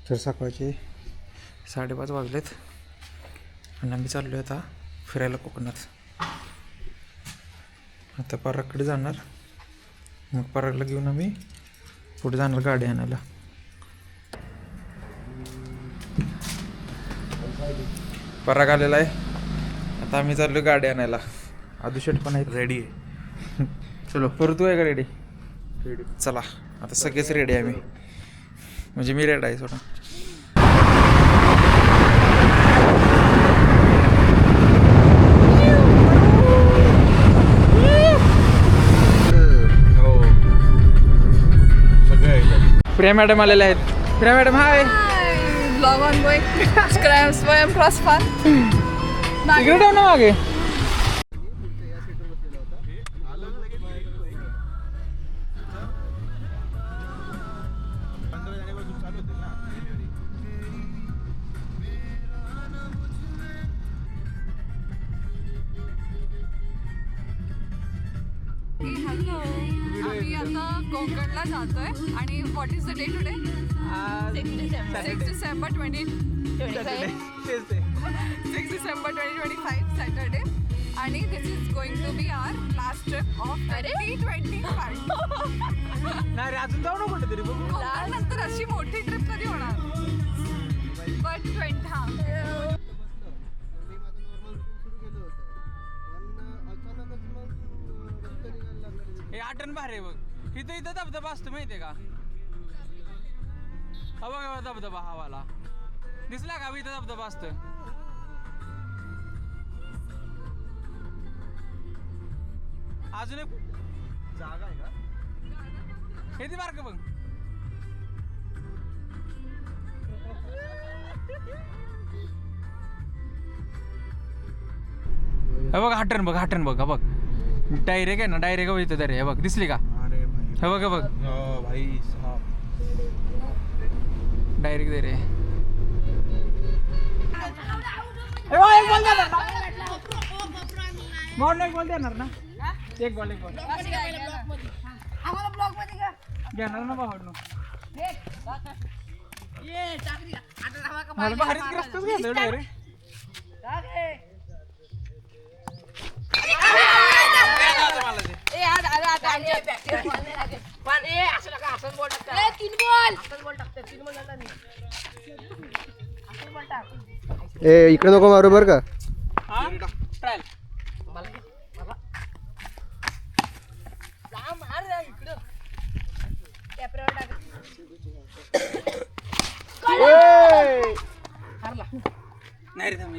तर सकाळचे 5:30 वाजलेत आणि आम्ही चाललो आता फिरायला कोकणात. आता परागकडे जाणार, मग परागला घेऊन आम्ही पुढे जाणार गाडी आणायला. पराग आलेला आहे, आता आम्ही चाललो गाडी आणायला. आदुशेट पण आहे, रेडी आहे. चलो परत तू आहे का रेडी? चला आता सगळेच रेडी आहे. मी म्हणजे मी रेडी आहे सोडा. प्रिया मॅडम आलेल्या आहेत. Priya madam high. Blog on going स्वयं प्रॉस्पर. इकडे ठेव ना मागे. हॅलो, आम्ही आता कोकणला जातोय आणि what is the day today? 6 December 2025 Saturday. आणि this is going to be our last trip of 2025. अजून जाऊ ना कुठे तरी बघू. कोकणानंतर अशी मोठी ट्रिप कधी होणार? बट 20 हां हे आठण भारे बघ. इथं धबधबा असतो माहितीये का? हा बघा धबधबा हवाला दिसला का? इथं धबधबा असतो. अजून एक जागा आहे का? हे ती बारक बघ. हे बघ हाटण बघ, हाटण बघ. हा बघ डायरेक्ट आहे ना, डायरेक्ट इथं तरी. हे बघ दिसली का? हे बघ, हे बघ भाई डायरेक्ट दे रे. एक बॉल देणार ना? एक बॉल घेणार ना बाहेर. भारीच रस्ताच घेतोय डायरेक्ट. इकडे नको मारू बर का. ट्रायल नाही रे थांब.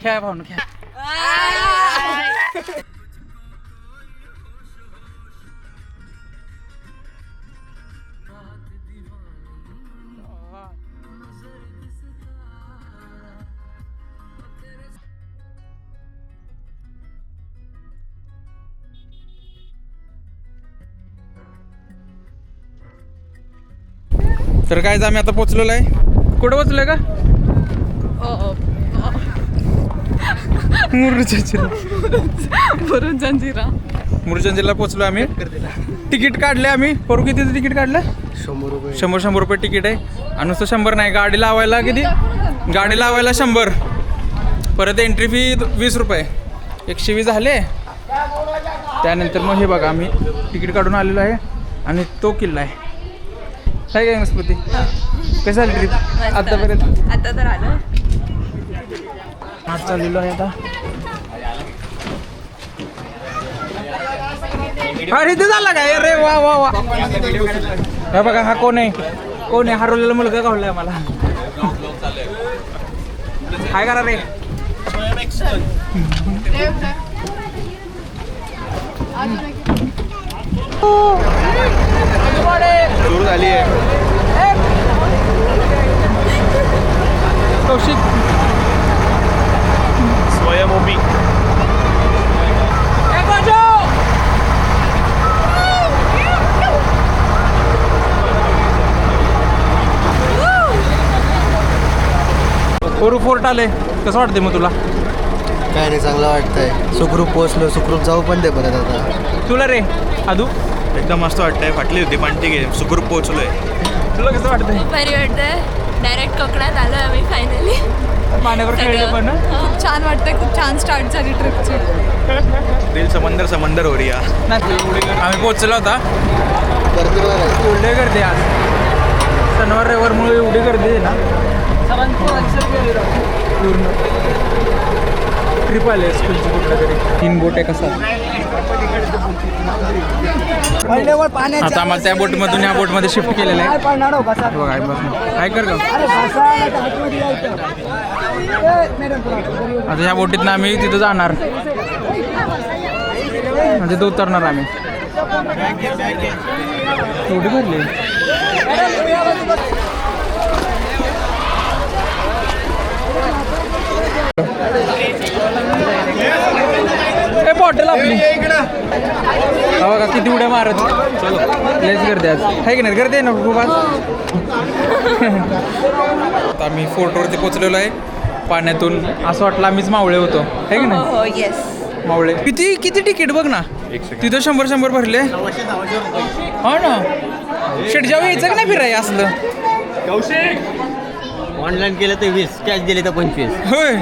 खेळा भाऊ खेळा. तर काय आम्ही आता पोचलेलो आहे. कुठं पोचलोय का? मुरुजंजीला पोचलो आम्ही. तिकीट काढले आम्ही. परू कितीचं तिकीट काढलं? 100 रुपये तिकीट आहे. आणि नुसतं 100 नाही, गाडी लावायला किती? गाडी लावायला 100, परत एंट्री फी 20 रुपये, 120 झाले. त्यानंतर मग हे बघा आम्ही तिकीट काढून आलेलो आहे आणि तो किल्ला आहे. काय काय स्मृती, कसं झाली ट्रिप आतापर्यंत? आता तर आलं. आज चाललेलो आहे आता. अरे इथे झाला काय? अरे वा वा वा. हे बघा हा कोण आहे? कोण आहे? हरवलेला मुलगा गावलाय मला. काय करा रे? सुरू झाली आहे. कौशिक स्वयं उभी. कोरू फोर्ट आले कसं वाटते मग तुला? काय नाही, चांगलं वाटतंय. सुखरूप पोहोचलो, सुखरूप जाऊ पण दे परत आता. तुला रे आदू एकदम मस्त वाटतंय. फाटली होती पण ठीक आहे, सुखरूप पोहोचलोय. तुला कसं वाटतंय? बरी वाटतंय. डायरेक्ट कोकणात आलो आम्ही फायनली. पाण्यावर खेळले पण ना? खूप छान वाटतंय. खूप छान स्टार्ट झाली ट्रिपची. दिल समंदर समंदर हो रिया. आम्ही पोहोचलो होता. गर्दी बघा. एवढी गर्दी आज शनिवार रविवारमुळे एवढी गर्दी आहे ना पूर्ण ट्रिप आले स्कूलची कुठल्या तरी 3 बोट आहे कसा आता आम्हाला त्या बोटमधून या बोटमध्ये शिफ्ट केलेलं आहे बघा काय कर आता ह्या बोटीतनं आम्ही तिथं जाणार म्हणजे तिथं उतरणार आम्ही एवढी भरली बॉटल आपली बघा किती उड्या मारत लयच गर्दी आज आहे की नाही गर्दी आहे ना खूप आज आता आम्ही फोर्टवरती पोचलेलो आहे पाण्यातून असं वाटलं आम्हीच मावळे होतो आहे की नाही येस. मावळे किती किती तिकीट बघ ना तिथं 100 भरले हो ना शेटजाव यायचं का नाही फिराय असलं ऑनलाईन केलं तर 20, कॅश दिले तर 25. होय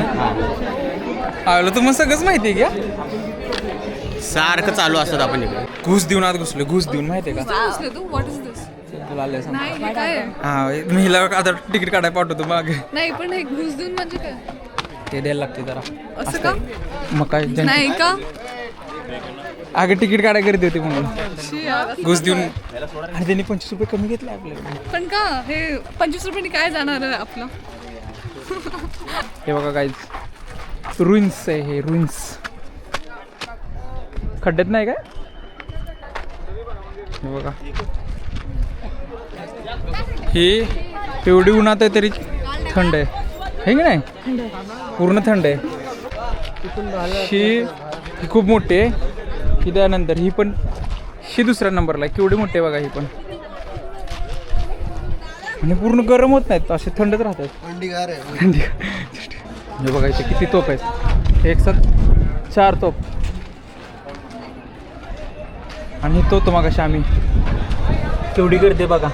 आलं तर मग सगळंच माहिती आहे का सारखं चालू असतात आपण इकडे. घुस देऊन आत घुसलो घुस देऊन माहिती आहे का तू व्हॉट इज दिस? तुला आलंय सांग नाही हे काय आहे? हा मी हिला आता तिकीट काढायला पाठवतो मागे नाही पण हे घुस देऊन म्हणजे काय ते द्यायला लागते जरा असं का? मग काय नाही का? आगे तिकीट काढायला गर्दी होती म्हणून शी यार. घुस देऊन आणि त्यांनी 25 रुपये कमी घेतले आपल्याला पण का हे 25 रुपयांनी काय जाणार आहे आपलं? हे बघा गाईज रुईन्स आहे हे रुईन्स खड्ड्यात नाही काय हे बघा ही एवढी उन्हात आहे तरी थंड आहे हे की नाही पूर्ण थंड आहे ही खूप मोठी आहे ही त्यानंतर ही पण ही दुसऱ्या नंबरला आहे केवढी मोठी आहे बघा ही पण आणि पूर्ण गरम होत नाहीत असे थंडच राहतात थंडीगार आहे. थंडी हे बघा इथे किती तोप आहेत एक साथ 4 तोप आणि तो मग अशा आम्ही केवढी गर्दी आहे बघा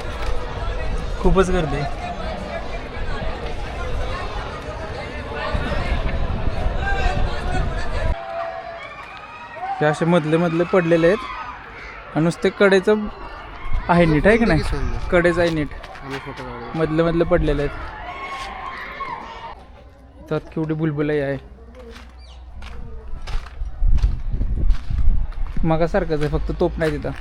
खूपच गर्दी आहे हे असे मधले पडलेले आहेत आणि नुसते कडेचं आहे नीट आहे की नाही कडेच आहे नीट मधले पडलेले आहेत त्यात केवढी बुलबुलाई आहे मागासारखंच आहे फक्त तोप नाही तिथं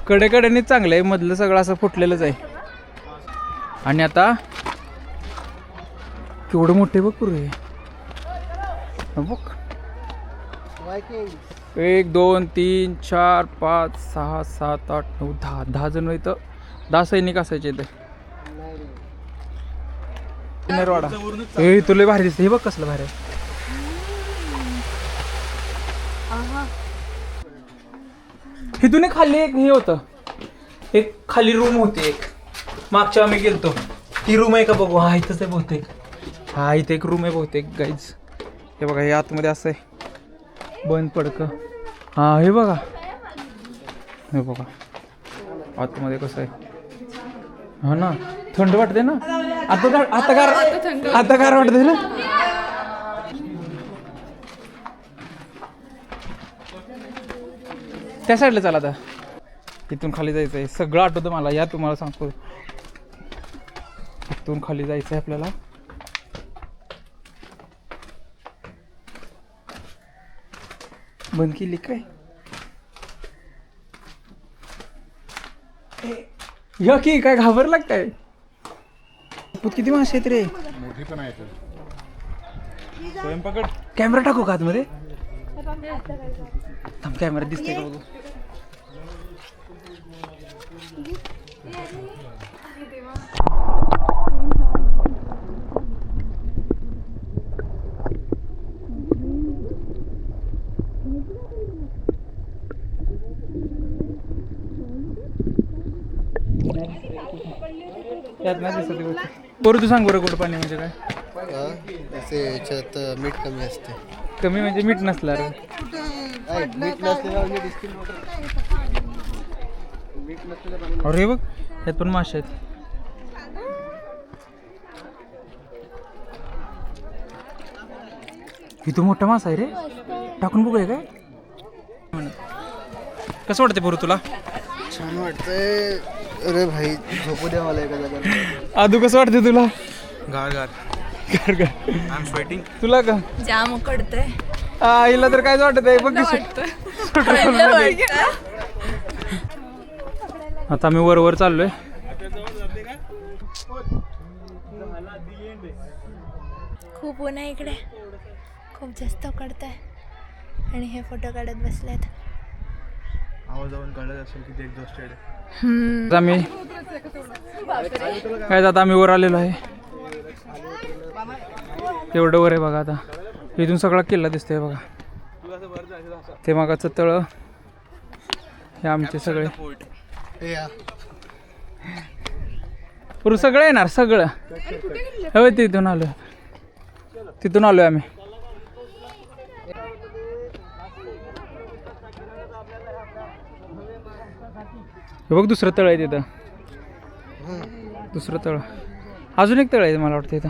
कडेकडेनेच चांगलं आहे मधलं सगळं असं फुटलेलंच आहे आणि आता केवढं मोठे बघ पूर्वी बघ 1 2 3 4 5 6 7 8 9 10 जण इथं 10 सैनिक असायचे इथे नरवाडा हे तुला भारी दिसते हे बघ कसलं भारी आहे इथून खाली एक हे होतं एक खाली रूम होती एक मागच्या आम्ही गेलतो ती रूम आहे का बघू हा इथंच आहे बहुतेक हा इथे एक रूम आहे बहुतेक गाईज हे बघा हे आतमध्ये असं आहे बंद पडकं हा हे बघा आतमध्ये कसं आहे हा ना थंड वाटते ना आता गार वाटते ना त्या साईडला चला आता इथून खाली जायचं आहे सगळं आठवतं मला या तुम्हाला सांगतो इथून खाली जायचं आहे आपल्याला बंद केली काय या की काय घाबरला काय किती मासे आहेत रे कॅमेरा टाकू का आतमध्ये कॅमेरा दिसते का बघू त्यात नाही दिसत ते. बरं तू सांग बरं गोड पाणी म्हणजे काय? असे याच्यात मीठ कमी असते. कमी म्हणजे मीठ नसलं रे. मीठ नसलेलं म्हणजे डिस्टिल वॉटर. मीठ नसलेलं पाणी. अरे बघ ह्यात पण मासे आहेत. इथं मोठा मासा आहे रे. टाकून बघूया काय? कसं वाटते बरं तुला? छान वाटतंय. अरे भाई झोपू द्या मला एका जागा. आदू कसं वाटते तुला? गार गार कर का? I am sweating. तुला का? जाम उकडतंय. हिला तर काय वाटत आहे बघ. आता आम्ही वर चाललोय. खूप ऊन आहे इकडे, खूप जास्त उकडतंय आणि हे फोटो काढत बसलेत. आवाज जाऊन कळत असेल की ते एक्झॉस्टेड आहे. आम्ही काय जाता आम्ही वर आलेलो आहे. एवढं वर आहे बघा. आता इथून सगळा किल्ला दिसतोय बघा. ते मागाचं तळ हे आमचे सगळे पुरं सगळं येणार सगळं. हो तिथून आलोय आम्ही. हे बघ दुसरं तळ आहे तिथं. दुसरं तळ अजून एक तळ आहे मला वाटतं इथं.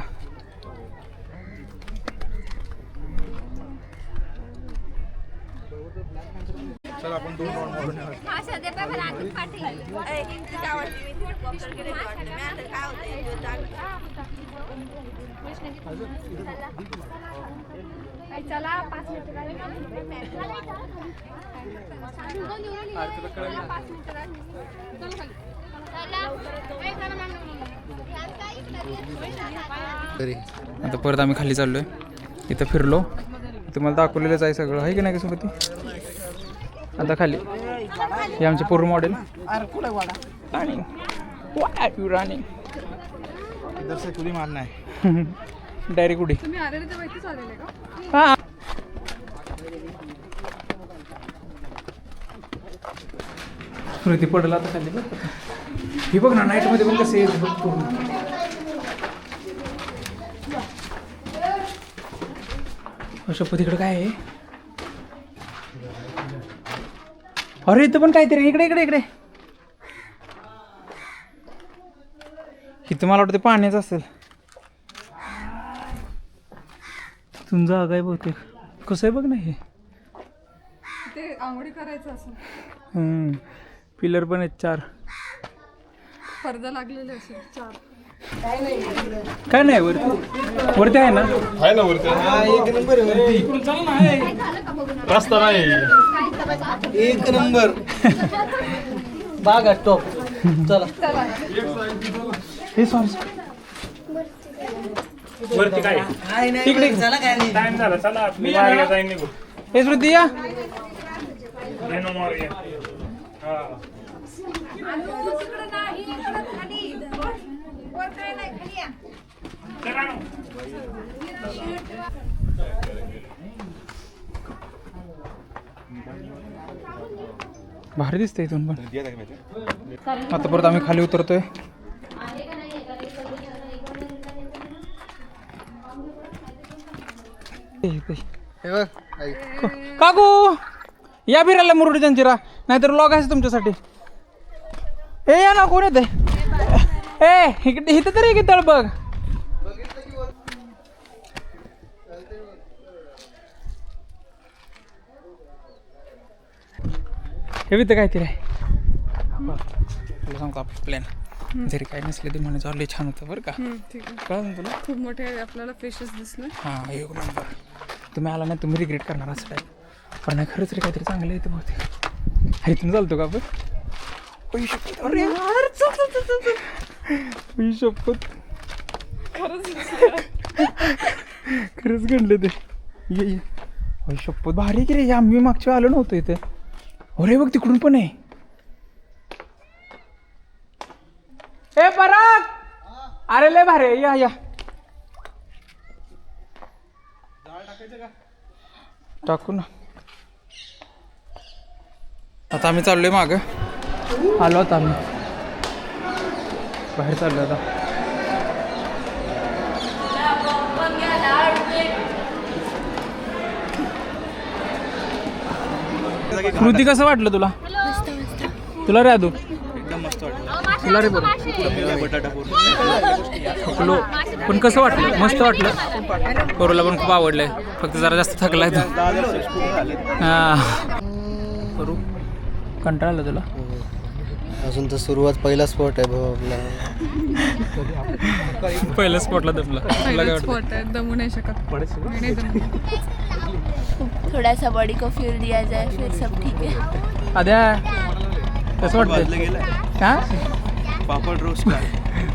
आता परत आम्ही खाली चाललोय. इथं फिरलो. तुम्हाला दाखवलेलंच आहे सगळं आहे की नाही कसं होती. आता खाली हे आमचे पूर्ण मॉडेल रनिंग इधर से कुदी मारना है. डायरेक्ट उडी. तुम्ही आलेले तेव्हा इथेच आलेले का? हा स्मृती पडलं आता खाली बघ. ही बघ ना नाईट मध्ये पण कसं येत बघ पूर्ण. अशा तिकडे काय आहे? अरे इथं पण काहीतरी इकडे इकडे इकडे. इथं मला वाटतं पाण्याचं असेल. तुमचं जागा आहे बहुतेक. कसं आहे बघ ना हे. ते आंघोळी करायचं असं पिलर पण आहेत 4. पडदा लागलेले असेल 4. काय नाही वरती आहे ना. एक नंबर रस्ता नाही. एक नंबर बाग टॉप. चला हे सॉरी वरती काय इकडे चला काय नाही. टाइम झाला. चला आपली मार्ग जाईन निघू. हे स्मृती या. रेनो मार्ग. हा भारी दिसतं इथून पण. आता परत आम्ही खाली उतरतोय. काकू या फिरायला मुरुड जंजिरा नाहीतर लॉग आहे तुमच्यासाठी. ए या ना कोण येते. ए इकडे इथं तरी किती तळ बघ. हे बी तर काहीतरी आहे. तुला सांगतो आपलं प्लॅन जरी काही नसले तरी म्हणे चालले छान होतं बरं का. ठीक आहे. कळलं तुला. खूप मोठे आपल्याला फिशेस दिसले. हां एक नंबर. तुम्ही आला नाही तुम्ही रिग्रेट करणार असं टाईप. पण नाही खरंच रे काहीतरी चांगलं येतं बहुतेक. इथून चालतो का आपण. अरे शपथ खरंच घडलं ते. ये शपथ भारी की रे. आम्ही मागच्या आलो नव्हतो इथे. अरे बघ तिकडून पण आहे. ए पराग अरे लय भारी या या. टाकू ना. आता आम्ही चाललोय मागं. आलो आता आम्ही. बाहेर चाललो आता. कृती कसं वाटलं तुला? मस्त मस्त. तुला रे आदू? एकदम मस्त वाटलं. तुला रे बरं बटाटा पूर्ण थकलो पण कसं वाटलं? मस्त वाटलं. पोरूला पण खूप आवडलंय, फक्त जरा जास्त थकलाय तो. हां करू कंटाळा आला तुला? अजून तर सुरुवात पहिला स्पॉट आहे भाऊ आपला. पहिल्या स्पॉटला दमला. तुला काय वाटतं? स्पॉट आहे, दमू नाही शकत. नाही दमू. थोड़ा सा बॉडी को फ्यूल दिया जाए फिर सब ठीक है. आद्या कसं वाजलं वाटतं? गेलं हा पापड रोस्ट काय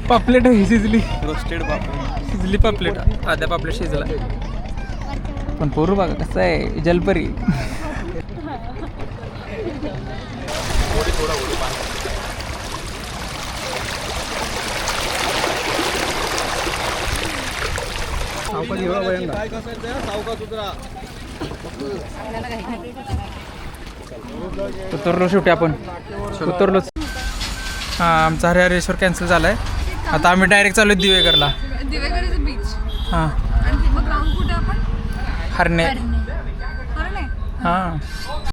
पापलेट आहे शिजली. रोस्टेड पापड. शिजली पापलेट. आद्या पापलेट शिजला. पण पोरू बघा कसं आहे जलपरी. उतरलो शेवटी आपण. उतरलोच. हां आमचा हरिहरेश्वर कॅन्सल झाला आहे. आता आम्ही डायरेक्ट चालू दिवेकरला. Diveagar is a beach. हां आणि मग ग्राउंड कुठे आपण? हरणे. अरे नाही. हां